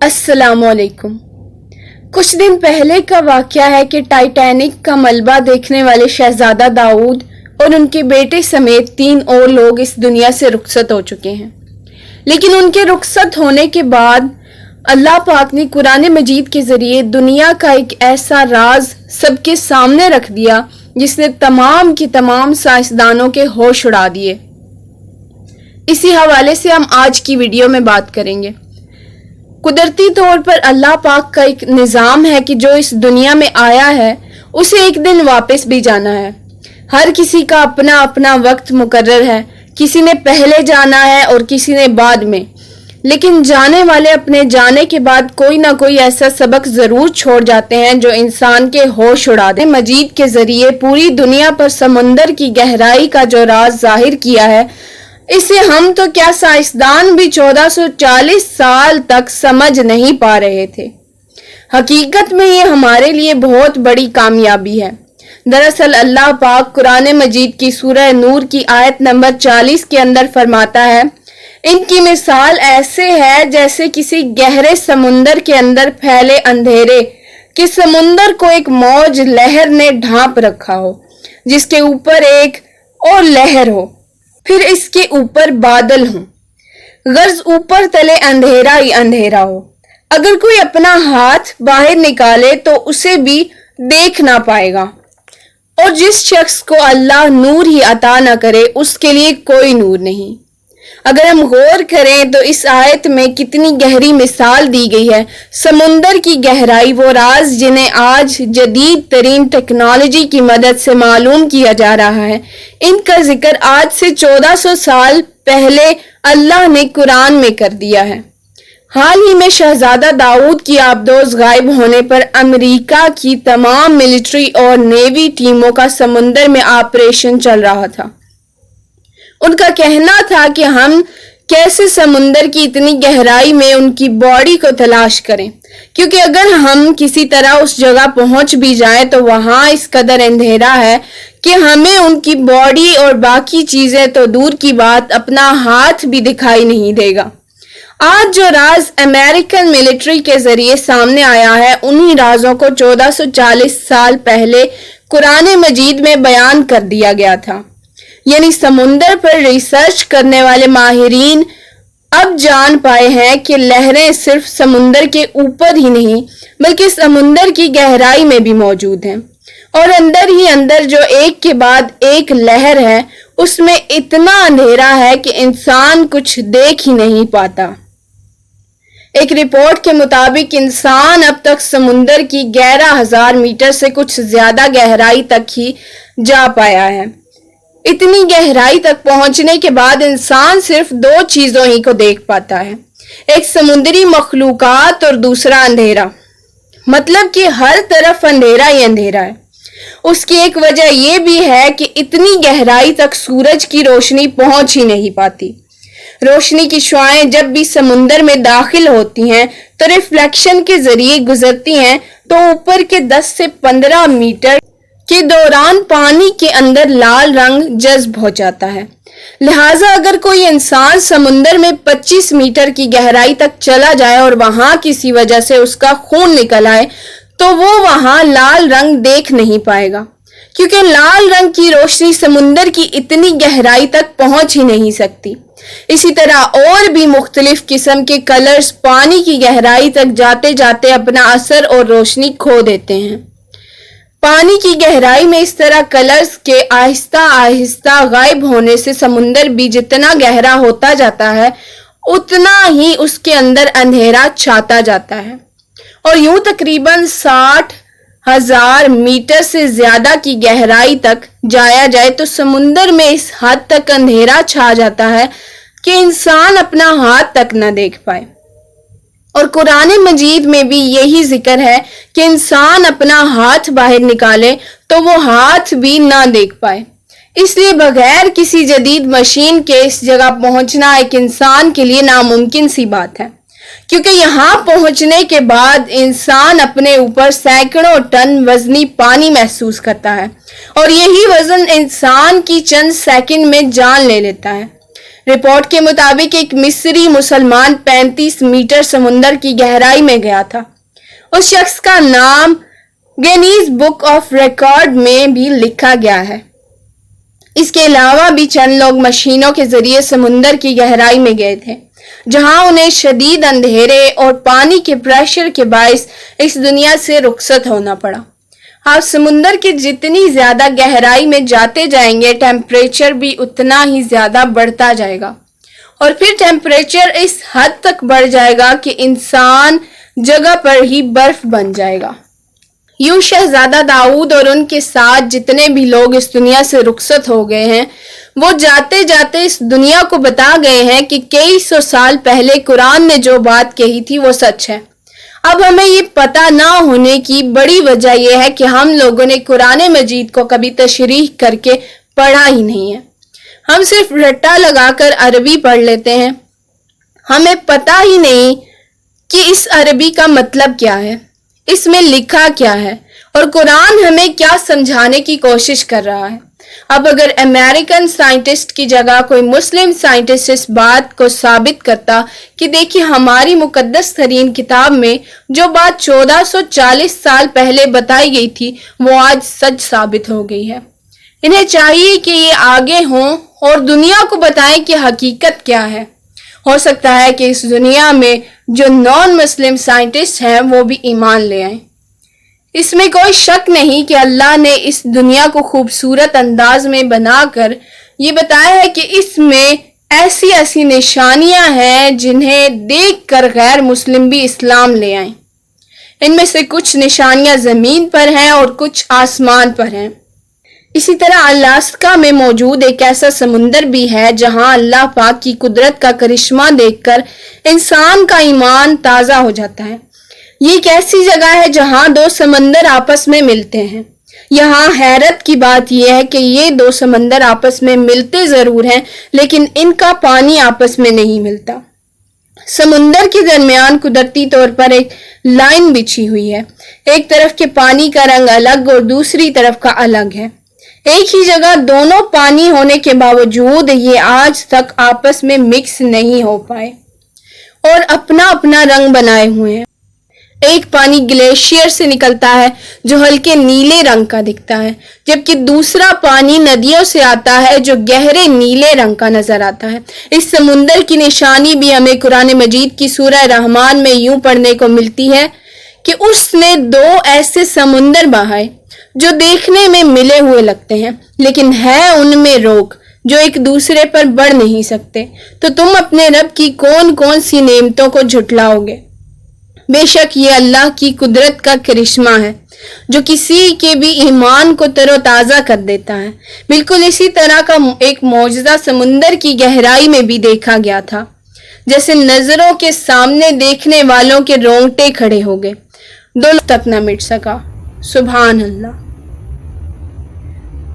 अस्सलाम वालेकुम। कुछ दिन पहले का वाकया है कि टाइटैनिक का मलबा देखने वाले शहजादा दाऊद और उनके बेटे समेत 3 और लोग इस दुनिया से रुखसत हो चुके हैं। लेकिन उनके रुखसत होने के बाद अल्लाह पाक ने कुरान मजीद के ज़रिए दुनिया का एक ऐसा राज सबके सामने रख दिया जिसने तमाम के तमाम साइंसदानों के होश उड़ा दिए। इसी हवाले से हम आज की वीडियो में बात करेंगे। कुदरती तौर पर अल्लाह पाक का एक निज़ाम है कि जो इस दुनिया में आया है उसे एक दिन वापस भी जाना है। हर किसी का अपना अपना वक्त मुकर्रर है, किसी ने पहले जाना है और किसी ने बाद में, लेकिन जाने वाले अपने जाने के बाद कोई ना कोई ऐसा सबक जरूर छोड़ जाते हैं जो इंसान के होश उड़ा दे। मजीद के जरिए पूरी दुनिया पर समुंदर की गहराई का जो राज जाहिर किया है, इसे हम तो क्या साइंसदान भी 1440 साल तक समझ नहीं पा रहे थे। हकीकत में ये हमारे लिए बहुत बड़ी कामयाबी है। दरअसल अल्लाह पाक कुरान मजीद की सूरह नूर की आयत नंबर 40 के अंदर फरमाता है, इनकी मिसाल ऐसे है जैसे किसी गहरे समुंदर के अंदर फैले अंधेरे कि समुंदर को एक मौज लहर ने ढांप रखा हो, जिसके ऊपर एक और लहर हो, फिर इसके ऊपर बादल हो, गर्ज ऊपर तले अंधेरा ही अंधेरा हो। अगर कोई अपना हाथ बाहर निकाले तो उसे भी देख ना पाएगा, और जिस शख्स को अल्लाह नूर ही अता ना करे उसके लिए कोई नूर नहीं। अगर हम गौर करें तो इस आयत में कितनी गहरी मिसाल दी गई है। समुंदर की गहराई, वो राज जिन्हें आज जदीद तरीन टेक्नोलॉजी की मदद से मालूम किया जा रहा है, इनका जिक्र आज से 1400 साल पहले अल्लाह ने कुरान में कर दिया है। हाल ही में शहजादा दाऊद की आबदोज गायब होने पर अमेरिका की तमाम मिलिट्री और नेवी टीमों का समुंदर में ऑपरेशन चल रहा था। उनका कहना था कि हम कैसे समुंदर की इतनी गहराई में उनकी बॉडी को तलाश करें, क्योंकि अगर हम किसी तरह उस जगह पहुंच भी जाएं तो वहां इस कदर अंधेरा है कि हमें उनकी बॉडी और बाकी चीजें तो दूर की बात, अपना हाथ भी दिखाई नहीं देगा। आज जो राज अमेरिकन मिलिट्री के जरिए सामने आया है, उन्हीं राजों को 1440 साल पहले कुरान मजीद में बयान कर दिया गया था। यानी समुंदर पर रिसर्च करने वाले माहिरीन अब जान पाए हैं कि लहरें सिर्फ समुंदर के ऊपर ही नहीं बल्कि समुंदर की गहराई में भी मौजूद हैं, और अंदर ही अंदर जो एक के बाद एक लहर है उसमें इतना अंधेरा है कि इंसान कुछ देख ही नहीं पाता। एक रिपोर्ट के मुताबिक इंसान अब तक समुंदर की 11,000 मीटर से कुछ ज्यादा गहराई तक ही जा पाया है। इतनी गहराई तक पहुंचने के बाद इंसान सिर्फ 2 चीजों ही को देख पाता है, एक समुद्री मखलूकात और दूसरा अंधेरा। मतलब कि हर तरफ अंधेरा ही अंधेरा है। उसकी एक वजह यह भी है कि इतनी गहराई तक सूरज की रोशनी पहुंच ही नहीं पाती। रोशनी की शुआएं जब भी समुंदर में दाखिल होती हैं तो रिफ्लेक्शन के जरिए गुजरती हैं तो ऊपर के 10 से 15 मीटर के दौरान पानी के अंदर लाल रंग जज्ब हो जाता है। लिहाजा अगर कोई इंसान समुंदर में 25 मीटर की गहराई तक चला जाए और वहां किसी वजह से उसका खून निकल आए तो वो वहां लाल रंग देख नहीं पाएगा, क्योंकि लाल रंग की रोशनी समुंदर की इतनी गहराई तक पहुंच ही नहीं सकती। इसी तरह और भी मुख्तलिफ किस्म के कलर्स पानी की गहराई तक जाते जाते अपना असर और रोशनी खो देते हैं। पानी की गहराई में इस तरह कलर्स के आहिस्ता आहिस्ता गायब होने से समुंदर भी जितना गहरा होता जाता है उतना ही उसके अंदर अंधेरा छाता जाता है, और यूं तकरीबन 60,000 मीटर से ज्यादा की गहराई तक जाया जाए तो समुंदर में इस हद तक अंधेरा छा जाता है कि इंसान अपना हाथ तक न देख पाए। और कुरान मजीद में भी यही जिक्र है कि इंसान अपना हाथ बाहर निकाले तो वो हाथ भी ना देख पाए। इसलिए बगैर किसी जदीद मशीन के इस जगह पहुंचना एक इंसान के लिए नामुमकिन सी बात है, क्योंकि यहाँ पहुंचने के बाद इंसान अपने ऊपर सैकड़ों टन वजनी पानी महसूस करता है, और यही वजन इंसान की चंद सेकंड में जान ले लेता है। رپورٹ کے مطابق ایک مصری مسلمان 35 میٹر سمندر کی گہرائی میں گیا تھا۔ اس شخص کا نام گینیز بک آف ریکارڈ میں بھی لکھا گیا ہے۔ اس کے علاوہ بھی چند لوگ مشینوں کے ذریعے سمندر کی گہرائی میں گئے تھے، جہاں انہیں شدید اندھیرے اور پانی کے پریشر کے باعث اس دنیا سے رخصت ہونا پڑا۔ آپ سمندر کی جتنی زیادہ گہرائی میں جاتے جائیں گے، ٹیمپریچر بھی اتنا ہی زیادہ بڑھتا جائے گا، اور پھر ٹیمپریچر اس حد تک بڑھ جائے گا کہ انسان جگہ پر ہی برف بن جائے گا۔ یوں شہزادہ داؤد اور ان کے ساتھ جتنے بھی لوگ اس دنیا سے رخصت ہو گئے ہیں، وہ جاتے جاتے اس دنیا کو بتا گئے ہیں کہ کئی سو سال پہلے قرآن نے جو بات کہی تھی وہ سچ ہے۔ اب ہمیں یہ پتہ نہ ہونے کی بڑی وجہ یہ ہے کہ ہم لوگوں نے قرآن مجید کو کبھی تشریح کر کے پڑھا ہی نہیں ہے۔ ہم صرف رٹا لگا کر عربی پڑھ لیتے ہیں۔ ہمیں پتہ ہی نہیں کہ اس عربی کا مطلب کیا ہے، اس میں لکھا کیا ہے، اور قرآن ہمیں کیا سمجھانے کی کوشش کر رہا ہے۔ اب اگر امریکن سائنٹسٹ کی جگہ کوئی مسلم سائنٹسٹ اس بات کو ثابت کرتا کہ دیکھیں ہماری مقدس ترین کتاب میں جو بات 1440 سال پہلے بتائی گئی تھی وہ آج سچ ثابت ہو گئی ہے، انہیں چاہیے کہ یہ آگے ہوں اور دنیا کو بتائیں کہ حقیقت کیا ہے۔ ہو سکتا ہے کہ اس دنیا میں جو نان مسلم سائنٹسٹ ہیں وہ بھی ایمان لے آئیں۔ اس میں کوئی شک نہیں کہ اللہ نے اس دنیا کو خوبصورت انداز میں بنا کر یہ بتایا ہے کہ اس میں ایسی ایسی نشانیاں ہیں جنہیں دیکھ کر غیر مسلم بھی اسلام لے آئیں۔ ان میں سے کچھ نشانیاں زمین پر ہیں اور کچھ آسمان پر ہیں۔ اسی طرح الاسکا میں موجود ایک ایسا سمندر بھی ہے جہاں اللہ پاک کی قدرت کا کرشمہ دیکھ کر انسان کا ایمان تازہ ہو جاتا ہے۔ یہ ایک ایسی جگہ ہے جہاں دو سمندر آپس میں ملتے ہیں۔ یہاں حیرت کی بات یہ ہے کہ یہ دو سمندر آپس میں ملتے ضرور ہیں لیکن ان کا پانی آپس میں نہیں ملتا۔ سمندر کے درمیان قدرتی طور پر ایک لائن بچھی ہوئی ہے، ایک طرف کے پانی کا رنگ الگ اور دوسری طرف کا الگ ہے۔ ایک ہی جگہ دونوں پانی ہونے کے باوجود یہ آج تک آپس میں مکس نہیں ہو پائے اور اپنا اپنا رنگ بنائے ہوئے ہیں۔ ایک پانی گلیشیئر سے نکلتا ہے جو ہلکے نیلے رنگ کا دکھتا ہے، جبکہ دوسرا پانی ندیوں سے آتا ہے جو گہرے نیلے رنگ کا نظر آتا ہے۔ اس سمندر کی نشانی بھی ہمیں قرآن مجید کی سورہ رحمان میں یوں پڑھنے کو ملتی ہے کہ اس نے دو ایسے سمندر بہائے جو دیکھنے میں ملے ہوئے لگتے ہیں لیکن ہے ان میں روک، جو ایک دوسرے پر بڑھ نہیں سکتے۔ تو تم اپنے رب کی کون کون سی نعمتوں کو جھٹلاؤ گے؟ بے شک یہ اللہ کی قدرت کا کرشمہ ہے جو کسی کے بھی ایمان کو تر و تازہ کر دیتا ہے۔ بالکل اسی طرح کا ایک معجزہ سمندر کی گہرائی میں بھی دیکھا گیا تھا، جیسے نظروں کے سامنے دیکھنے والوں کے رونگٹے کھڑے ہو گئے، دو تک نہ مٹ سکا۔ سبحان اللہ۔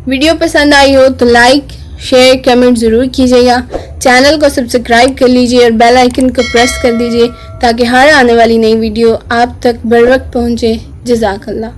ویڈیو پسند آئی ہو تو لائک، شیئر، کمنٹ ضرور کیجیے گا۔ چینل کو سبسکرائب کر لیجیے اور بیل آئیکن کو پریس کر دیجیے تاکہ ہر آنے والی نئی ویڈیو آپ تک بر وقت پہنچے۔ جزاک اللہ۔